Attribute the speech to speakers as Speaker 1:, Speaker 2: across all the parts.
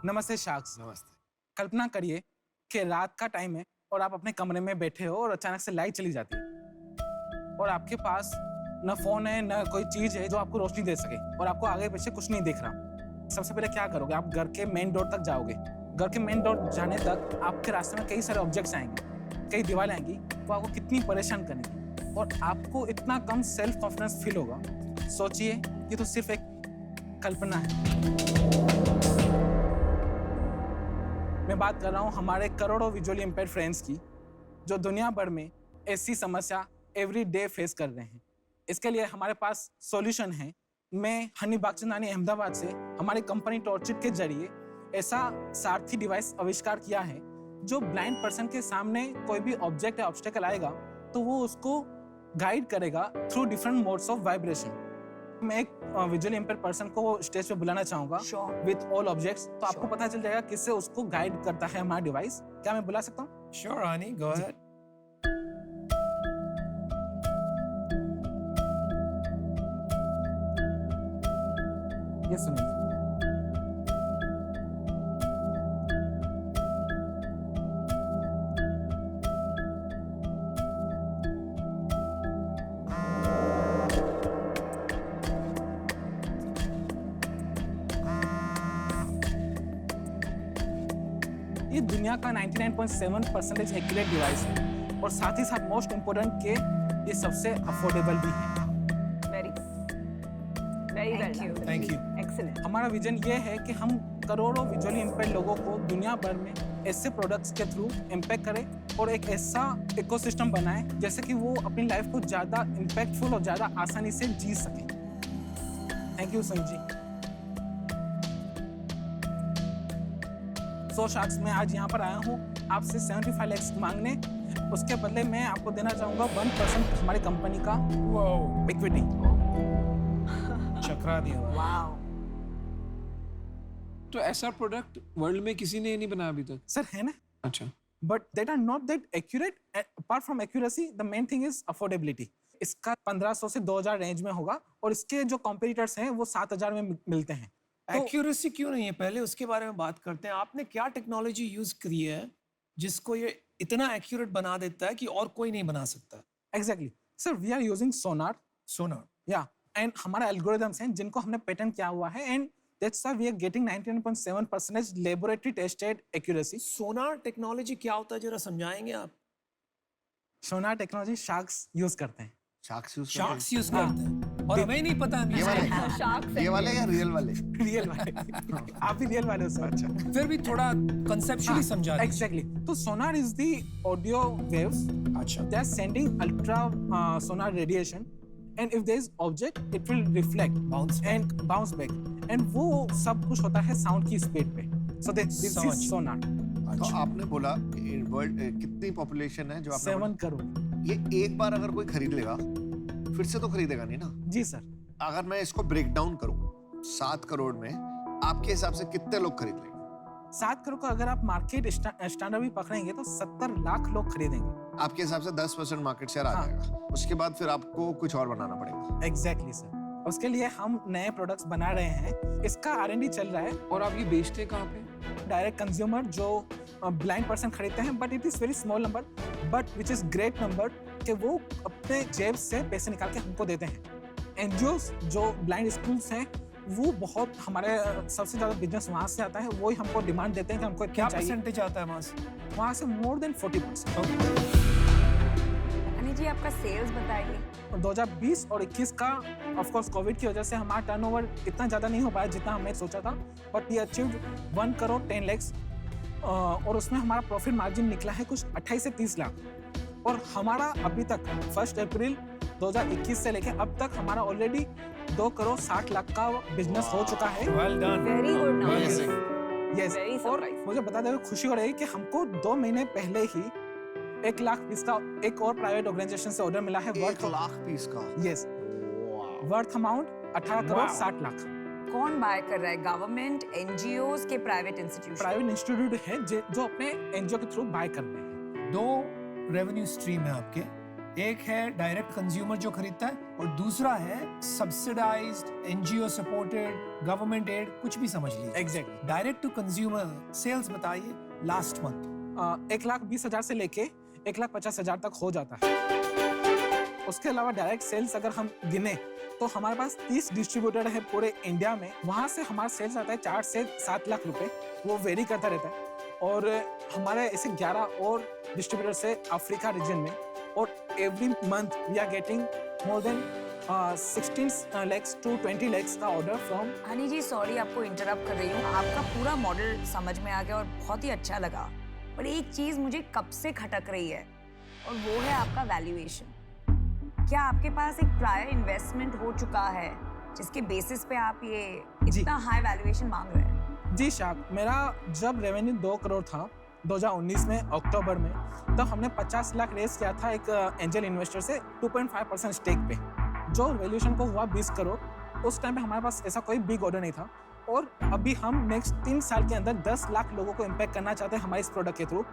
Speaker 1: नमस्ते शाक्स।
Speaker 2: नमस्ते।
Speaker 1: कल्पना करिए कि रात का टाइम है और आप अपने कमरे में बैठे हो और अचानक से लाइट चली जाती है और आपके पास न फोन है न कोई चीज है जो आपको रोशनी दे सके और आपको आगे पीछे कुछ नहीं दिख रहा। सबसे पहले क्या करोगे? आप घर के मेन डोर तक जाओगे। घर के मेन डोर जाने तक आपके रास्ते में कई सारे ऑब्जेक्ट्स आएंगे, कई दीवारें आएंगी, वो आपको कितनी परेशान करेंगी और आपको इतना कम सेल्फ कॉन्फिडेंस फील होगा। सोचिए, ये तो सिर्फ एक कल्पना है। मैं बात कर रहा हूँ हमारे करोड़ों विजुअली इम्पेयर्ड फ्रेंड्स की, जो दुनिया भर में ऐसी समस्या एवरी डे फेस कर रहे हैं। इसके लिए हमारे पास सॉल्यूशन है। मैं हनी बागचंदानी अहमदाबाद से हमारी कंपनी टॉर्चिट के जरिए ऐसा सारथी डिवाइस आविष्कार किया है जो ब्लाइंड पर्सन के सामने कोई भी ऑब्जेक्ट या ऑब्स्टेकल आएगा तो वो उसको गाइड करेगा through different modes of vibration. मैं एक विजुअली इम्पेयर्ड पर्सन को स्टेज पे बुलाना चाहूंगा विद ऑल ऑब्जेक्ट्स, तो आपको पता चल जाएगा किससे उसको गाइड करता है हमारा डिवाइस। क्या मैं बुला सकता हूँ?
Speaker 2: Sure, Ani, go ahead.
Speaker 1: ये सुनिए। ये दुनिया का 99.7% एक्यूरेट डिवाइस है और साथ ही साथ मोस्ट इम्पोर्टेंट के ये सबसे अफोर्डेबल भी है।
Speaker 3: Very well done.
Speaker 2: Thank you.
Speaker 3: Excellent.
Speaker 1: हमारा विजन ये है कि हम करोड़ों विजुअली इम्पेयर्ड लोगों को दुनिया भर में ऐसे प्रोडक्ट्स के थ्रू इम्पैक्ट करें और एक ऐसा इकोसिस्टम बनाएं जैसे कि वो अपनी लाइफ को ज़्यादा इम्पैक्टफुल और ज़्यादा आसानी से जी सकें। Thank you Sanjeev. So sacks, मैं आज यहाँ पर आया हूँ आपसे 75 लैक्स मांगने। उसके बदले मैं आपको देना चाहूँगा 1% हमारी कंपनी का
Speaker 2: Wow.
Speaker 1: इक्विटी।
Speaker 2: चकरा दिया।
Speaker 3: Wow.
Speaker 4: तो ऐसा प्रोडक्ट वर्ल्ड में किसी ने नहीं बनाया अभी तक?
Speaker 1: सर है ना,
Speaker 4: अच्छा,
Speaker 1: but that are not that accurate. Apart from accuracy the main thing is affordability. इसका 1500 से 2000 रेंज में होगा और इसके जो कॉम्पिटिटर्स हैं वो 7000 में मिलते हैं। तो
Speaker 2: एक्यूरेसी क्यों नहीं है, पहले उसके बारे में बात करते हैं। आपने क्या टेक्नोलॉजी यूज करी है जिसको ये इतना एक्यूरेट बना देता है कि और कोई नहीं बना सकता?
Speaker 1: Exactly sir, we are using sonar.
Speaker 2: Sonar.
Speaker 1: Yeah and हमारा एल्गोरिथम्स हैं जिनको हमने पेटेंट किया हुआ है and that's why we are getting 99.7% laboratory tested accuracy.
Speaker 2: Sonar technology क्या होता है, जरा समझाएंगे आप?
Speaker 1: सोनार टेक्नोलॉजी शार्क्स यूज करते हैं।
Speaker 5: शार्क्स यूज
Speaker 2: शार्क्स यूज करते हैं और हमें नहीं पता।
Speaker 5: ये वाले
Speaker 3: Sharks
Speaker 5: ये वाले या रियल वाले?
Speaker 1: रियल वाले। आप भी रियल वाले हो सर। अच्छा,
Speaker 2: फिर भी थोड़ा कंसेप्चुअली समझा दीजिए।
Speaker 1: एग्जैक्टली। तो सोनार इज द ऑडियो वेव्स।
Speaker 2: अच्छा।
Speaker 1: They are sending ultra sonar radiation, and if there is object, it will reflect,
Speaker 2: Bounce back.
Speaker 1: and bounce back, and वो सब कुछ होता है साउंड की स्पीड पे। So this is
Speaker 2: समझ।
Speaker 1: sonar।
Speaker 5: तो
Speaker 2: अच्छा।
Speaker 5: आपने बोला कि वर्ल्ड कितनी पॉपुलेशन है जो आपने
Speaker 1: 7 करोड़।
Speaker 5: बोला? ये एक बार अगर कोई खरीद लेगा फिर से तो खरीदेगा नहीं ना।
Speaker 1: जी सर।
Speaker 5: अगर मैं इसको ब्रेक डाउन करूं 7 करोड़ में, आपके हिसाब से कितने लोग खरीद लेंगे?
Speaker 1: 7 करोड़ का अगर आप मार्केट स्टैंडर्ड भी पकड़ेंगे तो 70 लाख लोग खरीदेंगे।
Speaker 5: आपके हिसाब से 10% मार्केट शेयर आ
Speaker 1: हाँ।
Speaker 5: जाएगा। उसके बाद फिर आपको कुछ और बनाना पड़ेगा।
Speaker 1: Exactly sir. उसके लिए हम नए प्रोडक्ट्स बना रहे हैं। इसका R&D चल रहा है।
Speaker 4: और आप ये बेचते कहाँ पे?
Speaker 1: डायरेक्ट कंज्यूमर जो ब्लाइंड पर्सन खरीदते हैं, but it is very small number but which is great number कि वो अपने जेब से पैसे निकाल के हमको देते हैं। एनजीओस जो ब्लाइंड स्कूल्स हैं वो बहुत हमारे सबसे ज्यादा बिजनेस वहाँ से आता है। वो ही हमको डिमांड देते हैं कि हमको
Speaker 2: क्या
Speaker 1: क्या चाहिए।
Speaker 2: परसेंटेज आता है वहां से?
Speaker 1: वहाँ से मोर देन 40%।
Speaker 3: अनिल जी, आपका सेल्स बताइए।
Speaker 1: 2020 और 21 का ऑफ कोर्स कोविड की वजह से हमारा टर्नओवर इतना ज़्यादा नहीं हो पाया जितना हमने सोचा था, but we achieved 1 crore 10 lakhs और उसमें हमारा प्रॉफिट मार्जिन निकला है कुछ 28 से 30 लाख। और हमारा अभी तक 1 अप्रैल 2021 से लेके अब तक हमारा ऑलरेडी 2 करोड़ 60 लाख का बिजनेस हो चुका है।
Speaker 2: Well done.
Speaker 3: Very good numbers.
Speaker 2: Amazing.
Speaker 1: Yes.
Speaker 3: Very
Speaker 1: और
Speaker 3: surprising.
Speaker 1: मुझे बताते हुए खुशी हो रही है कि हमको 2 महीने पहले ही 1 लाख पीस का एक और प्राइवेट ऑर्गेनाइजेशन से ऑर्डर मिला है।
Speaker 5: 1 लाख पीस का?
Speaker 1: Yes, worth amount 18 crore 60 lakh.
Speaker 3: कौन बाय कर रहा है? गवर्नमेंट, एनजीओस के प्राइवेट इंस्टीट्यूशन?
Speaker 1: प्राइवेट इंस्टीट्यूट है जो अपने एनजीओ के थ्रू बाय करते हैं।
Speaker 2: 2 रेवेन्यू स्ट्रीम है आपके। एक है डायरेक्ट कंज्यूमर जो खरीदता है और दूसरा है subsidised NGO supported government aid, कुछ भी समझ लीजिए।
Speaker 1: Exactly.
Speaker 2: Direct to consumer sales बताइए लास्ट मंथ।
Speaker 1: 1,20,000 से लेके 1,50,000 तक हो जाता है। उसके अलावा डायरेक्ट सेल्स अगर हम गिने तो हमारे पास 30 डिस्ट्रीब्यूटर है पूरे इंडिया में। वहाँ से हमारा सेल्स आता है 4 से 7 लाख रुपए, वो वेरी करता रहता है। और हमारे ऐसे 11 और डिस्ट्रीब्यूटर से अफ्रीका रीजन में, और every month we are getting more than 16 lakhs to 20 lakhs का order from.
Speaker 3: Honey ji sorry आपको इंटरप्ट कर रही हूँ, आपका पूरा मॉडल समझ में आ गया और बहुत ही अच्छा लगा, पर एक चीज मुझे कब से खटक रही है और वो है आपका वैल्यूएशन। क्या आपके पास एक प्रायर इन्वेस्टमेंट हो चुका है जिसके बेसिस पे आप ये इतना हाई वैल्यूएशन मांग रहे हैं?
Speaker 1: जी शाक, मेरा जब रेवेन्यू 2 करोड़ था 2019 में अक्टूबर में, तब हमने 50 लाख रेस किया था एक एंजल इन्वेस्टर से 2.5% स्टेक पे, जो वैल्यूएशन को हुआ 20 करोड़। उस टाइम पे हमारे पास ऐसा कोई बिग ऑर्डर नहीं था, और अभी हम नेक्स्ट 3 साल के अंदर 10 लाख लोगों को इम्पैक्ट करना चाहते हैं हमारे इस प्रोडक्ट के थ्रू।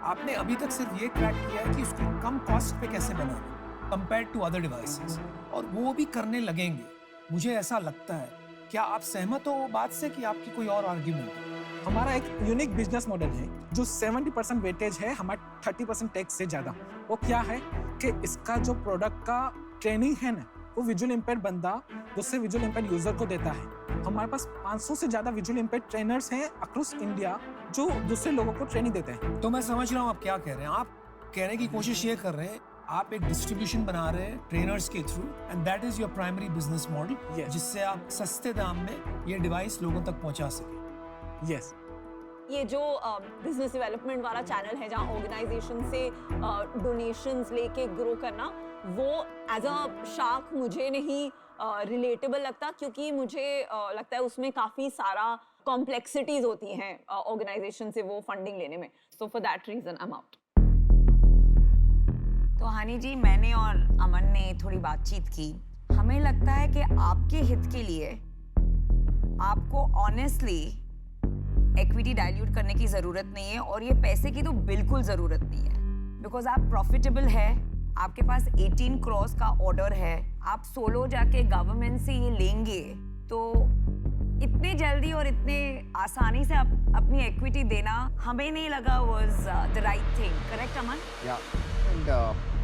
Speaker 2: आपने अभी तक सिर्फ ये क्रैक किया है कि उसको कम कॉस्ट पे कैसे बनाना कंपेयर टू अदर डिवाइसेस, और वो भी करने लगेंगे मुझे ऐसा लगता है। क्या आप सहमत हो बात से कि आपकी कोई और आर्ग्यूमेंट है?
Speaker 1: हमारा एक यूनिक बिजनेस मॉडल है जो 70% वेटेज है हमारा 30% टैक्स से ज़्यादा। वो क्या है कि इसका जो प्रोडक्ट का ट्रेनिंग है ना, वो विजुअल इम्पेयर्ड बंदा दूसरे विजुअल इम्पेयर्ड यूजर को देता है। हमारे पास 500 से ज़्यादा विजुअल इम्पेयर्ड ट्रेनर्स हैं अक्रॉस इंडिया जो दूसरे लोगों को ट्रेनिंग देते हैं।
Speaker 2: तो मैं समझ रहा हूँ आप क्या कह रहे हैं। आप कहने की कोशिश ये कर रहे हैं, आप एक डिस्ट्रीब्यूशन बना रहे हैं ट्रेनर्स के through, and that is your primary business model,
Speaker 1: Yes.
Speaker 2: जिससे आप सस्ते दाम में ये डिवाइस लोगों तक पहुंचा सके।
Speaker 1: यस।
Speaker 6: ये जो बिजनेस डेवलपमेंट वाला चैनल है जहाँ ऑर्गेनाइजेशन से डोनेशंस लेके ग्रो करना, वो एज अ शार्क मुझे नहीं रिलेटेबल लगता, क्योंकि मुझे लगता है उसमें काफ़ी सारा कॉम्प्लेक्सिटीज होती हैं ऑर्गेनाइजेशन से वो फंडिंग लेने में। So for that reason I am out.
Speaker 3: तो हनी जी, मैंने और अमन ने थोड़ी बातचीत की। हमें लगता है कि आपके हित के लिए आपको ऑनेस्टली इक्विटी डाइल्यूट करने की जरूरत नहीं है, और ये पैसे की तो बिल्कुल जरूरत नहीं है, बिकॉज आप प्रॉफिटेबल है, आपके पास 18 करोड़ का ऑर्डर है, आप सोलो जाके गवर्नमेंट से ये लेंगे, तो इतने जल्दी और इतने आसानी से अपनी इक्विटी देना हमें नहीं लगा was the right thing. Correct Aman?
Speaker 5: Yeah and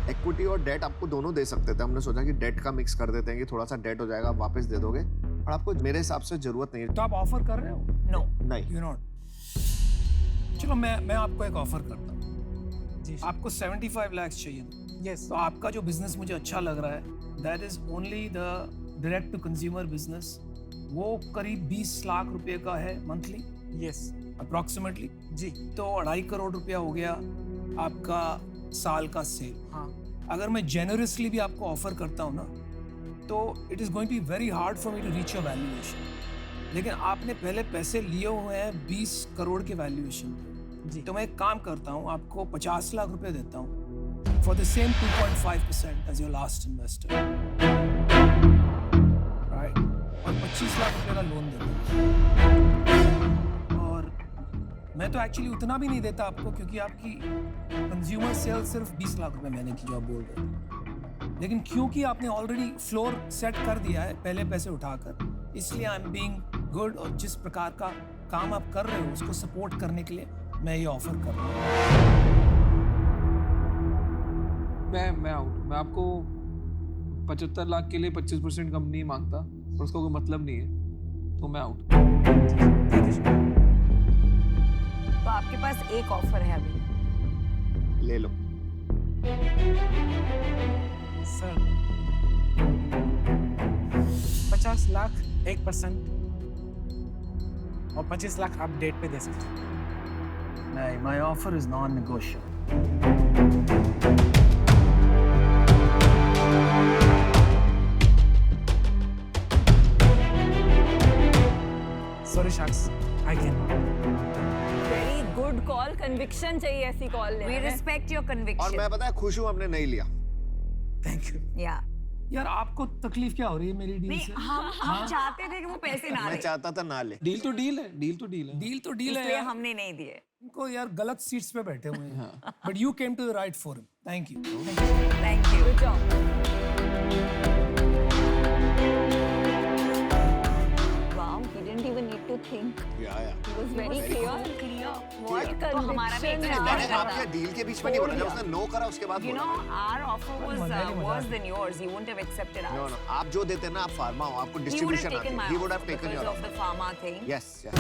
Speaker 5: equity और डेट आपको दोनों दे सकते थे। हमने सोचा कि डेट का मिक्स कर देते हैं कि थोड़ा सा डेट हो जाएगा, आप वापस दे दोगे, और आपको मेरे हिसाब से जरूरत नहीं है।
Speaker 2: तो आप ऑफर कर रहे हो?
Speaker 3: नो।
Speaker 5: नहीं,
Speaker 2: यू नॉट। चलो मैं आपको एक ऑफर करता हूँ।
Speaker 1: जी
Speaker 2: आपको 75 लाख चाहिए,
Speaker 1: यस।
Speaker 2: तो आपका जो बिजनेस मुझे अच्छा लग रहा है, that is only the direct to consumer business, वो करीब 20 लाख रुपए का है मंथली
Speaker 1: यस
Speaker 2: अप्रोक्सीमेटली।
Speaker 1: जी।
Speaker 2: तो 2.5 करोड़ रुपया हो गया आपका साल का सेल।
Speaker 1: हाँ।
Speaker 2: अगर मैं जेनरसली भी आपको ऑफर करता हूँ ना, तो it is going to be very hard for me to reach your valuation. लेकिन आपने पहले पैसे लिए हुए हैं 20 करोड़ के वैल्यूएशन पे।
Speaker 1: जी।
Speaker 2: तो मैं एक काम करता हूँ, आपको 50 लाख रुपए देता हूँ for the same 2.5% as your last investor, right? और 25 लाख रुपए का लोन देता हूँ। और मैं तो एक्चुअली उतना भी नहीं देता आपको, क्योंकि आपकी कंज्यूमर सेल सिर्फ 20 लाख रुपए महीने की जो आप बोल रहे थे, लेकिन क्योंकि आपने ऑलरेडी फ्लोर सेट कर दिया है पहले पैसे उठाकर, इसलिए आई एम बीइंग गुड, और जिस प्रकार का काम आप कर रहे हो उसको सपोर्ट करने के लिए मैं ये ऑफर कर रहा हूँ।
Speaker 4: मैं आउट। मैं आपको 75 लाख के लिए 25% कम नहीं मांगता, और उसका कोई मतलब नहीं है, तो मैं आउट।
Speaker 3: तो आपके पास एक ऑफर है अभी,
Speaker 5: ले लो।
Speaker 1: सर 50 लाख 1% और 25 लाख आप डेट पे दे सकते हैं।
Speaker 2: नहीं, my offer is non negotiable.
Speaker 1: Sorry sharks, I can.
Speaker 6: Very good call, conviction चाहिए ऐसी कॉल
Speaker 3: वी
Speaker 6: लेने में।
Speaker 3: रिस्पेक्ट योर
Speaker 5: और
Speaker 3: कन्विक्शन।
Speaker 5: मैं पता है खुश हूँ हमने नहीं लिया।
Speaker 1: Thank you.
Speaker 3: या
Speaker 2: यार आपको तकलीफ क्या हो रही है मेरी डील
Speaker 3: नहीं
Speaker 2: से?
Speaker 3: हम चाहते थे कि वो पैसे ना
Speaker 5: मैं
Speaker 3: ले,
Speaker 5: चाहता था ना ले।
Speaker 4: डील तो डील है, डील तो डील है।
Speaker 2: डील तो डील है
Speaker 3: इसलिए
Speaker 2: यार।
Speaker 3: हमने नहीं दिए।
Speaker 2: इनको यार गलत सीट्स पे बैठे हुए हैं। But you came to the right forum. Thank you.
Speaker 3: Thank you.
Speaker 6: Good job. Wow, he didn't even need to think.
Speaker 5: या
Speaker 6: He was very clear.
Speaker 3: What तो हमारा भी
Speaker 6: conviction
Speaker 3: expect
Speaker 5: मैंने
Speaker 3: करता
Speaker 5: आपके डील के बीच में नहीं बोला, जब उसने नो करा उसके बाद
Speaker 3: You
Speaker 5: बोला।
Speaker 3: know, our offer was worse than yours. He wouldn't have accepted
Speaker 5: no
Speaker 3: ours.
Speaker 5: No, आप जो देते ना, आप फार्मा हो, आपको
Speaker 3: He would have
Speaker 5: distribution
Speaker 3: taken my
Speaker 5: आती है। He would have
Speaker 3: offer
Speaker 5: taken
Speaker 3: because
Speaker 5: your
Speaker 3: of
Speaker 5: offer.
Speaker 3: the pharma thing.
Speaker 5: Yes, yes.